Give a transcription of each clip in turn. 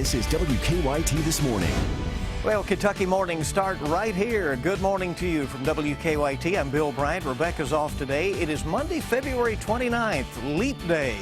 This is WKYT This Morning. Well, Kentucky mornings start right here. Good morning to you from WKYT. I'm Bill Bryant. Rebecca's off today. It is Monday, February 29th, Leap Day.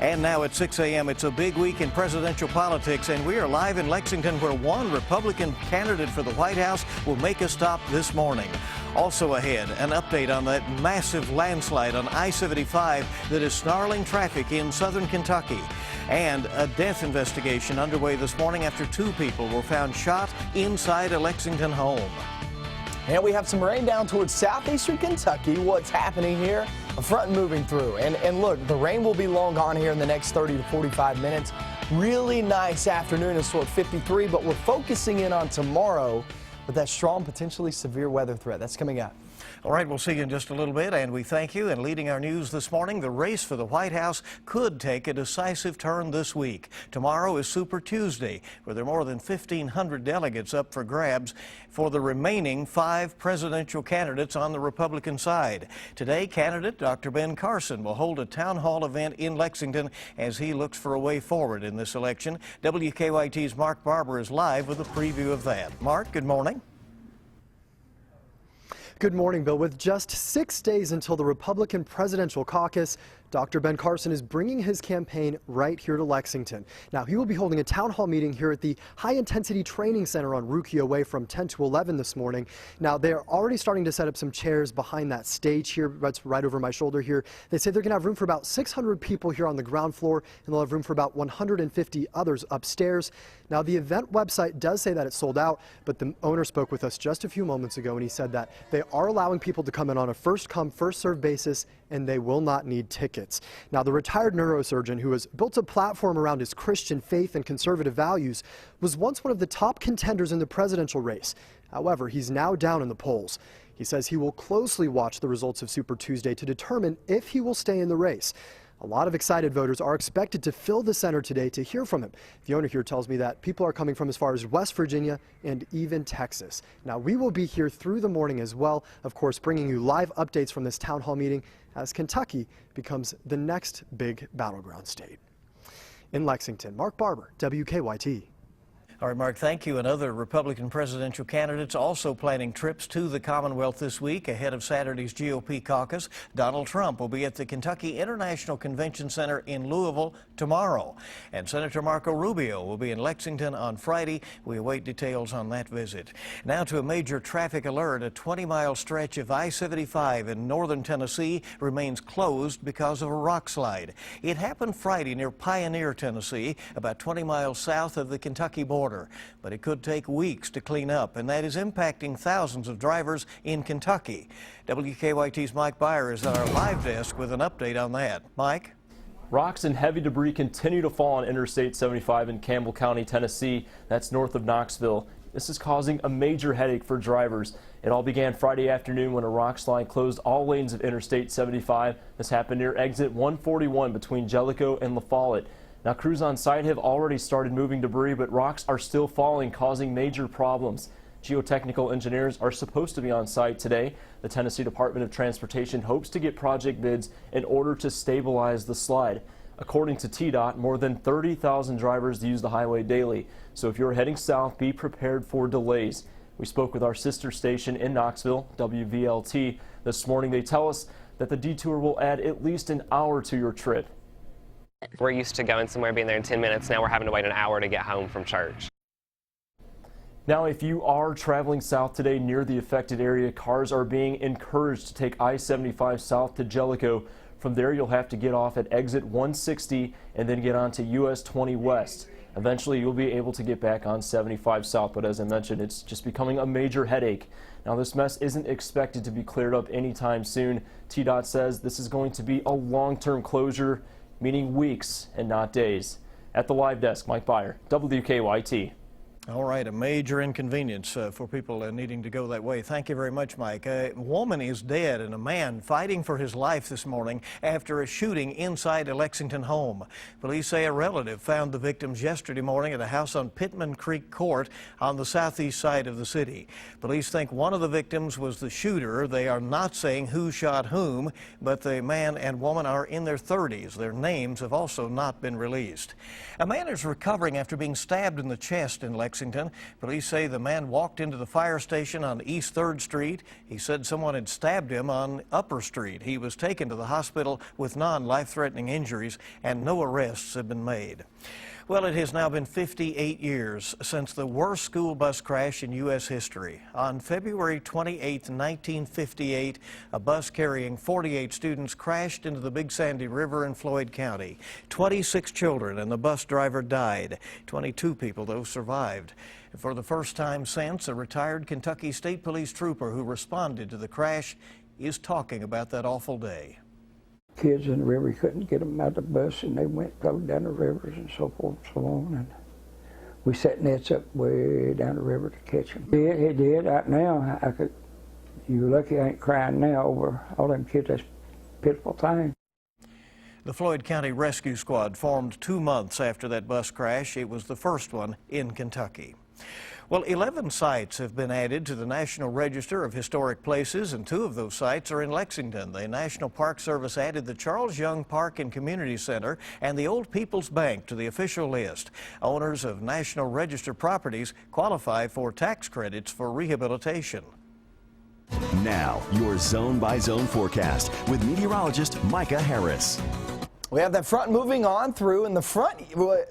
And now at 6 a.m., it's a big week in presidential politics, and we are live in Lexington, where one Republican candidate for the White House will make a stop this morning. Also ahead, an update on that massive landslide on I-75 that is snarling traffic in southern Kentucky. And a death investigation underway this morning after two people were found shot inside a Lexington home. And we have some rain down towards southeastern Kentucky. What's happening here? A front moving through. And look, the rain will be long gone here in the next 30 to 45 minutes. Really nice afternoon. It's sort of 53, but we're focusing in on tomorrow with that strong, potentially severe weather threat. That's coming up. All right, we'll see you in just a little bit, and we thank you. And leading our news this morning, the race for the White House could take a decisive turn this week. Tomorrow is Super Tuesday, where there are more than 1,500 delegates up for grabs for the remaining 5 presidential candidates on the Republican side. Today, candidate Dr. Ben Carson will hold a town hall event in Lexington as he looks for a way forward in this election. WKYT's Mark Barber is live with a preview of that. Mark, good morning. Good morning, Bill. With just 6 days until the Republican presidential caucus, Dr. Ben Carson is bringing his campaign right here to Lexington. Now, he will be holding a town hall meeting here at the High Intensity Training Center on Rookie Way from 10 to 11 this morning. Now, they are already starting to set up some chairs behind that stage here. That's right over my shoulder here. They say they're going to have room for about 600 people here on the ground floor, and they'll have room for about 150 others upstairs. Now, the event website does say that it's sold out, but the owner spoke with us just a few moments ago, and he said that they are allowing people to come in on a first-come, first-served basis, and they will not need tickets. Now, the retired neurosurgeon who has built a platform around his Christian faith and conservative values was once one of the top contenders in the presidential race. However, he's now down in the polls. He says he will closely watch the results of Super Tuesday to determine if he will stay in the race. A lot of excited voters are expected to fill the center today to hear from him. The owner here tells me that people are coming from as far as West Virginia and even Texas. Now, we will be here through the morning as well, of course, bringing you live updates from this town hall meeting as Kentucky becomes the next big battleground state. In Lexington, Mark Barber, WKYT. All right, Mark, thank you. And other Republican presidential candidates also planning trips to the Commonwealth this week ahead of Saturday's GOP caucus. Donald Trump will be at the Kentucky International Convention Center in Louisville tomorrow. And Senator Marco Rubio will be in Lexington on Friday. We await details on that visit. Now to a major traffic alert. A 20-mile stretch of I-75 in northern Tennessee remains closed because of a rock slide. It happened Friday near Pioneer, Tennessee, about 20 miles south of the Kentucky border. But it could take weeks to clean up, and that is impacting thousands of drivers in Kentucky. WKYT's Mike Byer is at our live desk with an update on that. Mike? Rocks and heavy debris continue to fall on Interstate 75 in Campbell County, Tennessee. That's north of Knoxville. This is causing a major headache for drivers. It all began Friday afternoon when a rock slide closed all lanes of Interstate 75. This happened near exit 141 between Jellicoe and La Follette. Now, crews on site have already started moving debris, but rocks are still falling, causing major problems. Geotechnical engineers are supposed to be on site today. The Tennessee Department of Transportation hopes to get project bids in order to stabilize the slide. According to TDOT, more than 30,000 drivers use the highway daily. So if you're heading south, be prepared for delays. We spoke with our sister station in Knoxville, WVLT. This morning, they tell us that the detour will add at least an hour to your trip. We're used to going somewhere, being there in 10 minutes. Now we're having to wait an hour to get home from church. Now, if you are traveling south today near the affected area, cars are being encouraged to take I-75 south to Jellicoe. From there, you'll have to get off at exit 160 and then get onto US 20 West. Eventually, you'll be able to get back on 75 south, but as I mentioned, it's just becoming a major headache. Now, this mess isn't expected to be cleared up anytime soon. TDOT says this is going to be a long-term closure, meaning weeks and not days. At the live desk, Mike Byer, WKYT. All right, a major inconvenience for people needing to go that way. Thank you very much, Mike. A woman is dead and a man fighting for his life this morning after a shooting inside a Lexington home. Police say a relative found the victims yesterday morning at a house on Pittman Creek Court on the southeast side of the city. Police think one of the victims was the shooter. They are not saying who shot whom, but the man and woman are in their 30s. Their names have also not been released. A man is recovering after being stabbed in the chest in Lexington. Police say the man walked into the fire station on East 3rd Street. He said someone had stabbed him on Upper Street. He was taken to the hospital with non-life-threatening injuries, and no arrests have been made. Well, it has now been 58 years since the worst school bus crash in U.S. history. On February 28, 1958, a bus carrying 48 students crashed into the Big Sandy River in Floyd County. 26 children and the bus driver died. 22 people, though, survived. For the first time since, a retired Kentucky State Police trooper who responded to the crash is talking about that awful day. Kids in the river, you couldn't get them out of the bus, and they floated down the rivers and so forth and so on. And we set nets up way down the river to catch them. It did. Right now, you're lucky I ain't crying now over all them kids. That's a pitiful thing. The Floyd County Rescue Squad formed 2 months after that bus crash. It was the first one in Kentucky. Well, 11 sites have been added to the National Register of Historic Places, and 2 of those sites are in Lexington. The National Park Service added the Charles Young Park and Community Center and the Old People's Bank to the official list. Owners of National Register properties qualify for tax credits for rehabilitation. Now, your zone-by-zone forecast with meteorologist Micah Harris. We have that front moving on through, and the front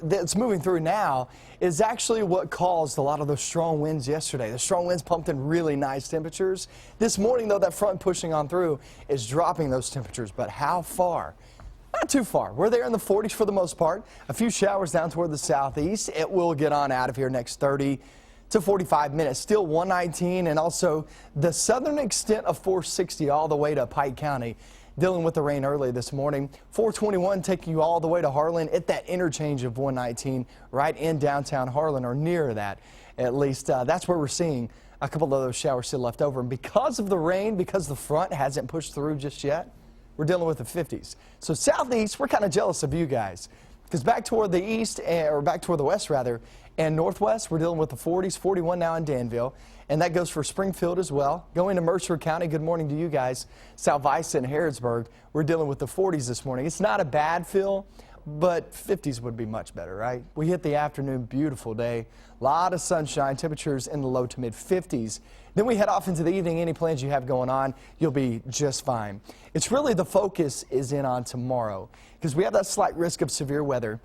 that's moving through now is actually what caused a lot of those strong winds yesterday. The strong winds pumped in really nice temperatures. This morning, though, that front pushing on through is dropping those temperatures, but how far? Not too far. We're there in the 40s for the most part. A few showers down toward the southeast. It will get on out of here next 30 to 45 minutes. Still 119, and also the southern extent of 460 all the way to Pike County. Dealing with the rain early this morning. 421 taking you all the way to Harlan at that interchange of 119 right in downtown Harlan, or near that at least. That's where we're seeing a couple of those showers still left over. And because of the rain, because the front hasn't pushed through just yet, we're dealing with the 50s. So southeast, we're kind of jealous of you guys, because back toward the east, or back toward the west rather, and northwest, we're dealing with the 40s, 41 now in Danville. And that goes for Springfield as well. Going to Mercer County, good morning to you guys. Salvisa and Harrodsburg, we're dealing with the 40s this morning. It's not a bad feel, but 50s would be much better, right? We hit the afternoon, beautiful day. A lot of sunshine, temperatures in the low to mid 50s. Then we head off into the evening. Any plans you have going on, you'll be just fine. It's really the focus is in on tomorrow, because we have that slight risk of severe weather,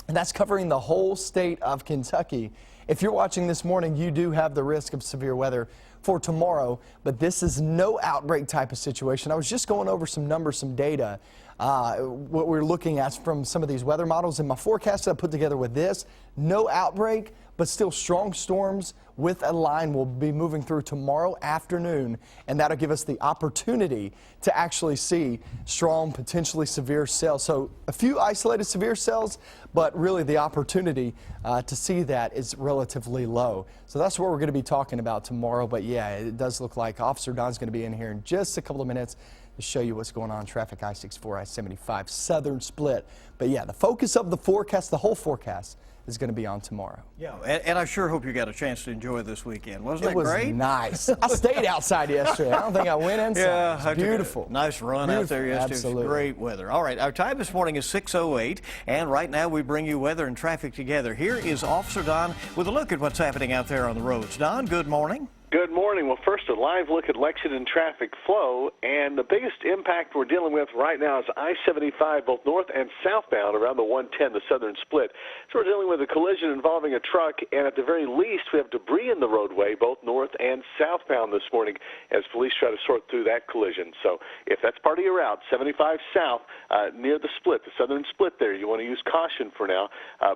and that's covering the whole state of Kentucky. If you're watching this morning, you do have the risk of severe weather for tomorrow, but this is no outbreak type of situation. I was just going over some numbers, some data, what we're looking at from some of these weather models. In my forecast that I put together with this, no outbreak, but still strong storms with a line will be moving through tomorrow afternoon, and that'll give us the opportunity to actually see strong, potentially severe cells. So a few isolated severe cells, but really the opportunity to see that is relatively low. So that's what we're going to be talking about tomorrow. But yeah, it does look like Officer Don's going to be in here in just a couple of minutes to show you what's going on. Traffic I-64, I-75, southern split. But yeah, the focus of the forecast, the whole forecast, is going to be on tomorrow. Yeah, and I sure hope you got a chance to enjoy this weekend. Wasn't it great? It was nice. I stayed outside yesterday. I don't think I went inside. Yeah, it was beautiful. Nice run out there yesterday. Absolutely. It was great weather. All right, our time this morning is 6:08, and right now we bring you weather and traffic together. Here is Officer Don with a look at what's happening out there on the roads. Don, good morning. Good morning. Well, first, a live look at Lexington traffic flow, and the biggest impact we're dealing with right now is I-75, both north and southbound around the 110, the southern split. So we're dealing with a collision involving a truck, and at the very least, we have debris in the roadway, both north and southbound this morning, as police try to sort through that collision. So if that's part of your route, 75 south, near the split, the southern split there, you want to use caution for now,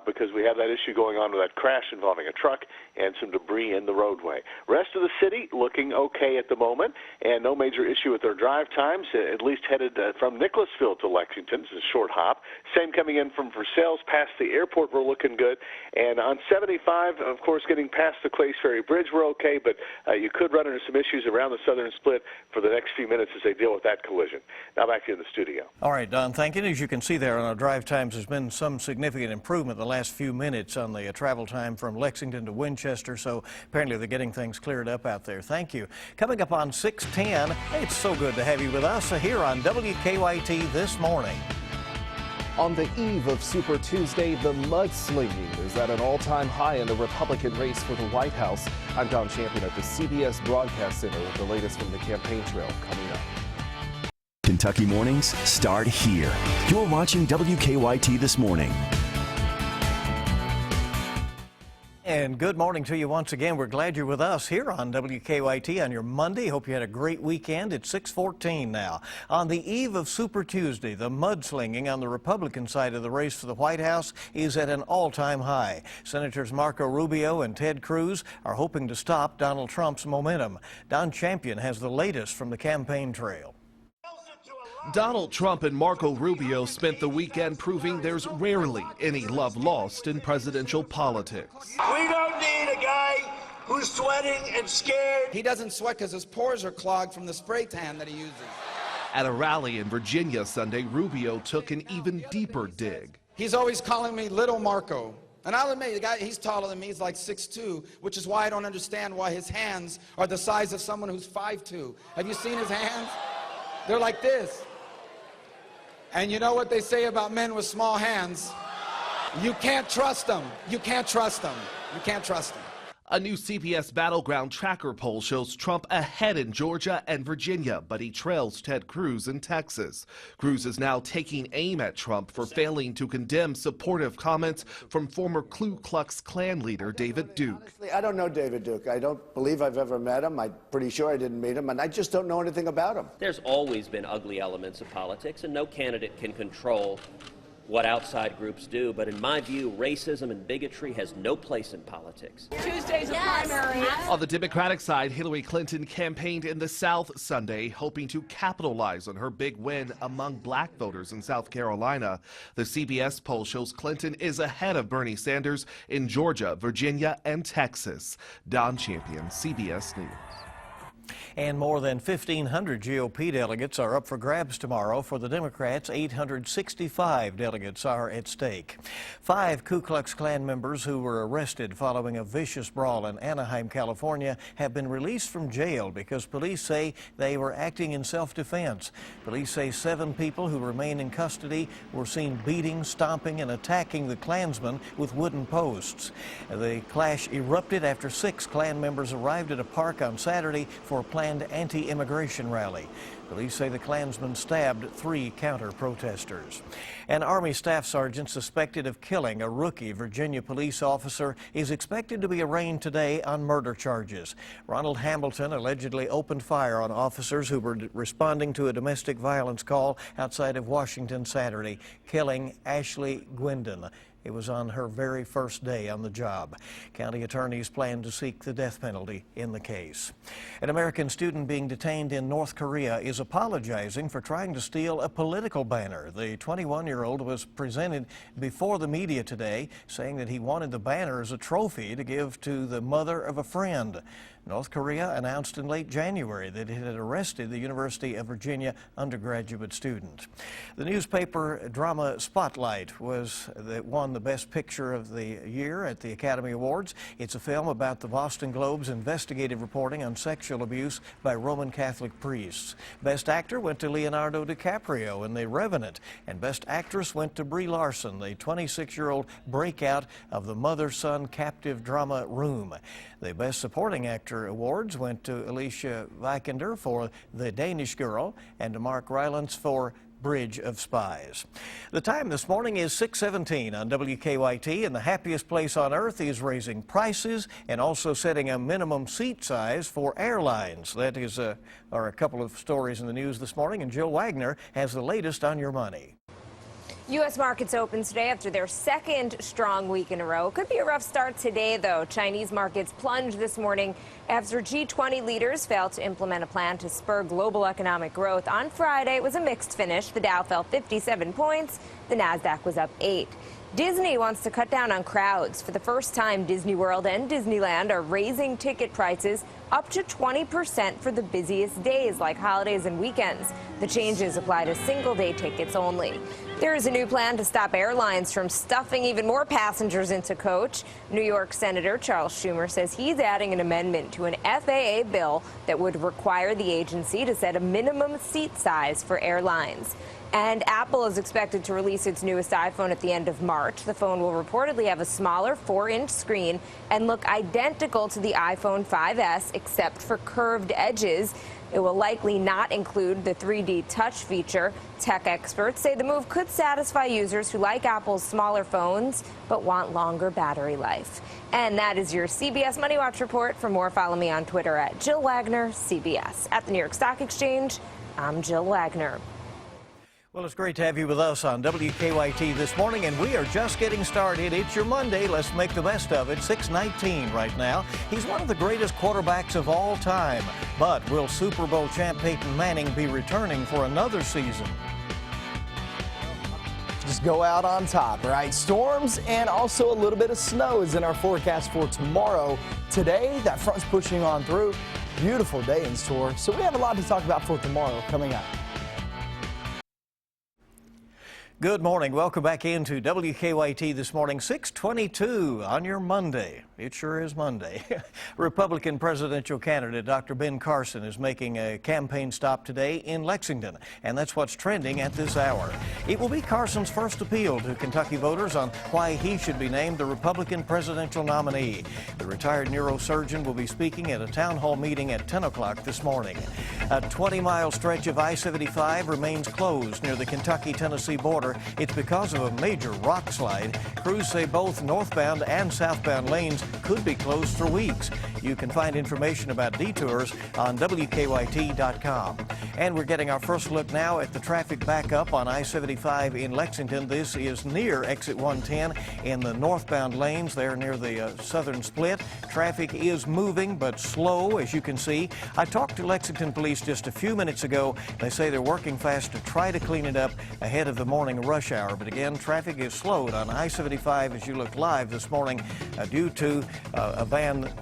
because we have that issue going on with that crash involving a truck and some debris in the roadway. Rest of the city looking okay at the moment, and no major issue with their drive times, at least headed from Nicholasville to Lexington. It's a short hop. Same coming in from Versailles past the airport, we're looking good. And on 75, of course, getting past the Clays Ferry Bridge, we're okay, but you could run into some issues around the southern split for the next few minutes as they deal with that collision. Now back to you in the studio. All right, Don, thank you. As you can see there on our drive times, there's been some significant improvement the last few minutes on the travel time from Lexington to Winchester, so apparently they're getting things cleared up out there. Thank you. Coming up on 6:10, it's so good to have you with us here on WKYT This Morning. On the eve of Super Tuesday, the mudslinging is at an all-time high in the Republican race for the White House. I'm Don Champion at the CBS Broadcast Center with the latest from the campaign trail coming up. Kentucky mornings start here. You're watching WKYT This Morning. And good morning to you once again. We're glad you're with us here on WKYT on your Monday. Hope you had a great weekend. It's 6:14 now. On the eve of Super Tuesday, the mudslinging on the Republican side of the race for the White House is at an all-time high. Senators Marco Rubio and Ted Cruz are hoping to stop Donald Trump's momentum. Don Champion has the latest from the campaign trail. Donald Trump and Marco Rubio spent the weekend proving there's rarely any love lost in presidential politics. We don't need a guy who's sweating and scared. He doesn't sweat because his pores are clogged from the spray tan that he uses. At a rally in Virginia Sunday, Rubio took an even deeper dig. He's always calling me Little Marco. And I'll admit, the guy, he's taller than me, he's like 6'2", which is why I don't understand why his hands are the size of someone who's 5'2". Have you seen his hands? They're like this. And you know what they say about men with small hands? You can't trust them. You can't trust them. You can't trust them. A new CBS Battleground Tracker poll shows Trump ahead in Georgia and Virginia, but he trails Ted Cruz in Texas. Cruz is now taking aim at Trump for failing to condemn supportive comments from former Ku Klux Klan leader David Duke. Honestly, I don't know David Duke. I don't believe I've ever met him. I'm pretty sure I didn't meet him, and I just don't know anything about him. There's always been ugly elements of politics, and no candidate can control what outside groups do, but in my view, racism and bigotry has no place in politics. Tuesday's a primary. On the Democratic side, Hillary Clinton campaigned in the South Sunday, hoping to capitalize on her big win among black voters in South Carolina. The CBS poll shows Clinton is ahead of Bernie Sanders in Georgia, Virginia, and Texas. Don Champion, CBS News. And more than 1,500 GOP delegates are up for grabs tomorrow. For the Democrats, 865 delegates are at stake. 5 Ku Klux Klan members who were arrested following a vicious brawl in Anaheim, California, have been released from jail because police say they were acting in self-defense. Police say 7 people who remain in custody were seen beating, stomping, and attacking the Klansmen with wooden posts. The clash erupted after 6 Klan members arrived at a park on Saturday for a planned anti-immigration rally. Police say the Klansmen stabbed 3 counter-protesters. An Army staff sergeant suspected of killing a rookie Virginia police officer is expected to be arraigned today on murder charges. Ronald Hamilton allegedly opened fire on officers who were responding to a domestic violence call outside of Washington Saturday, killing Ashley Gwendon. It was on her very first day on the job. County attorneys plan to seek the death penalty in the case. An American student being detained in North Korea is apologizing for trying to steal a political banner. The 21-year-old was presented before the media today, saying that he wanted the banner as a trophy to give to the mother of a friend. North Korea announced in late January that it had arrested the University of Virginia undergraduate student. The newspaper drama Spotlight won the Best Picture of the Year at the Academy Awards. It's a film about the Boston Globe's investigative reporting on sexual abuse by Roman Catholic priests. Best Actor went to Leonardo DiCaprio in The Revenant, and Best Actress went to Brie Larson, the 26-year-old breakout of the mother-son captive drama Room. The Best Supporting Actor awards went to Alicia Vikander for The Danish Girl and to Mark Rylance for Bridge of Spies. The time this morning is 6:17 on WKYT, and the happiest place on earth is raising prices and also setting a minimum seat size for airlines. That is are a couple of stories in the news this morning, and Jill Wagner has the latest on your money. U.S. markets open today after their second strong week in a row. Could be a rough start today, though. Chinese markets plunged this morning after G20 leaders failed to implement a plan to spur global economic growth. On Friday, it was a mixed finish. The Dow fell 57 points. The Nasdaq was up 8. Disney wants to cut down on crowds. For the first time, Disney World and Disneyland are raising ticket prices up to 20% for the busiest days, like holidays and weekends. The changes apply to single-day tickets only. There is a new plan to stop airlines from stuffing even more passengers into coach. New York Senator Charles Schumer says he's adding an amendment to an FAA bill that would require the agency to set a minimum seat size for airlines. And Apple is expected to release its newest iPhone at the end of March. The phone will reportedly have a smaller 4-inch screen and look identical to the iPhone 5S except for curved edges. It will likely not include the 3D touch feature. Tech experts say the move could satisfy users who like Apple's smaller phones but want longer battery life. And that is your CBS Money Watch report. For more, follow me on Twitter at Jill Wagner, CBS. At the New York Stock Exchange, I'm Jill Wagner. Well, it's great to have you with us on WKYT this morning, and we are just getting started. It's your Monday. Let's make the best of it. 6:19 right now. He's one of the greatest quarterbacks of all time. But will Super Bowl champ Peyton Manning be returning for another season? Just go out on top, right? Storms and also a little bit of snow is in our forecast for tomorrow. Today, that front's pushing on through. Beautiful day in store. So we have a lot to talk about for tomorrow coming up. Good morning. Welcome back into WKYT this morning, 6:22 on your Monday. It sure is Monday. Republican presidential candidate Dr. Ben Carson is making a campaign stop today in Lexington, and that's what's trending at this hour. It will be Carson's first appeal to Kentucky voters on why he should be named the Republican presidential nominee. The retired neurosurgeon will be speaking at a town hall meeting at 10 o'clock this morning. A 20-mile stretch of I-75 remains closed near the Kentucky-Tennessee border. It's because of a major rock slide. Crews say both northbound and southbound lanes could be closed for weeks. You can find information about detours on WKYT.com. And we're getting our first look now at the traffic backup on I-75 in Lexington. This is near exit 110 in the northbound lanes there near the southern split. Traffic is moving but slow, as you can see. I talked to Lexington Police just a few minutes ago. They say they're working fast to try to clean it up ahead of the morning rush hour. But again, traffic is slowed on I-75 as you look live this morning due to a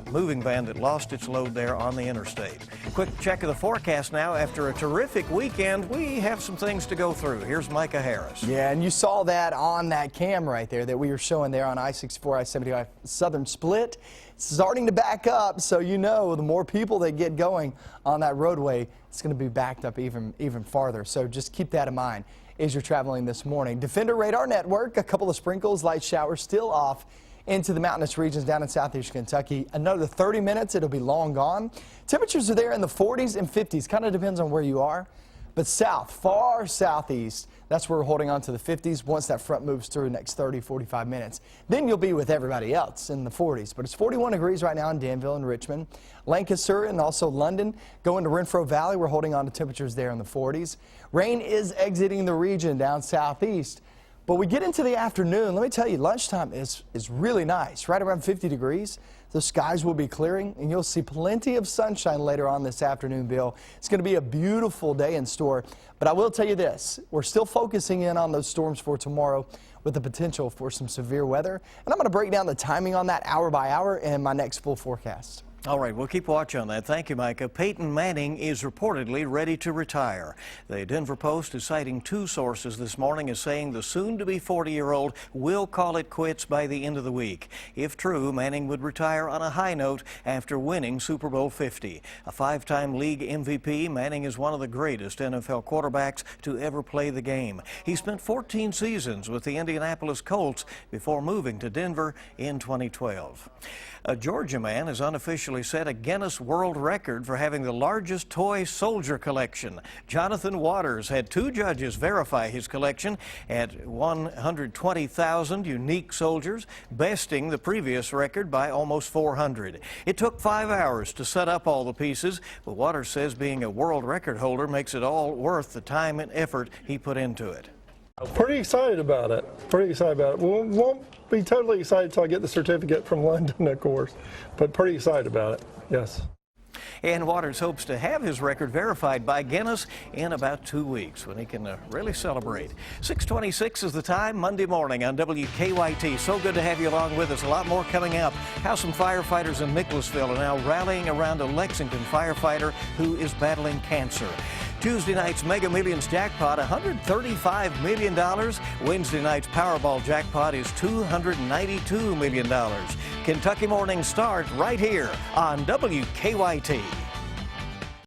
moving van that lost its load there on the interstate. Quick check of the forecast now. After a terrific weekend, we have some things to go through. Here's Micah Harris. Yeah, and you saw that on that cam right there that we were showing there on I-64, I-75 Southern Split. It's starting to back up, so you know the more people that get going on that roadway, it's going to be backed up even farther. So just keep that in mind as you're traveling this morning. Defender Radar Network, a couple of sprinkles, light showers still off into the mountainous regions down in southeast Kentucky. Another 30 minutes, it'll be long gone. Temperatures are there in the 40s and 50s. Kind of depends on where you are. But south, far southeast, that's where we're holding on to the 50s once that front moves through the next 30, 45 minutes. Then you'll be with everybody else in the 40s. But it's 41 degrees right now in Danville and Richmond. Lancaster and also London. Going to Renfro Valley, we're holding on to temperatures there in the 40s. Rain is exiting the region down southeast. But we get into the afternoon, let me tell you, lunchtime is really nice, right around 50 degrees. The skies will be clearing, and you'll see plenty of sunshine later on this afternoon, Bill. It's going to be a beautiful day in store. But I will tell you this, we're still focusing in on those storms for tomorrow with the potential for some severe weather. And I'm going to break down the timing on that hour by hour in my next full forecast. All right, we'll keep watch on that. Thank you, Micah. Peyton Manning is reportedly ready to retire. The Denver Post is citing two sources this morning as saying the soon-to-be 40-year-old will call it quits by the end of the week. If true, Manning would retire on a high note after winning Super Bowl 50. A five-time league MVP, Manning is one of the greatest NFL quarterbacks to ever play the game. He spent 14 seasons with the Indianapolis Colts before moving to Denver in 2012. A Georgia man has unofficially set a Guinness World Record for having the largest toy soldier collection. Jonathan Waters had two judges verify his collection at 120,000 unique soldiers, besting the previous record by almost 400. It took 5 hours to set up all the pieces, but Waters says being a world record holder makes it all worth the time and effort he put into it. Pretty excited about it. Pretty excited about it. We won't be totally excited until I get the certificate from London, of course, but pretty excited about it, yes. And Waters hopes to have his record verified by Guinness in about 2 weeks when he can really celebrate. 6:26 is the time, Monday morning on WKYT. So good to have you along with us. A lot more coming up. How some firefighters in Nicholasville are now rallying around a Lexington firefighter who is battling cancer. Tuesday night's Mega Millions jackpot, $135 million. Wednesday night's Powerball jackpot is $292 million. Kentucky mornings start right here on WKYT.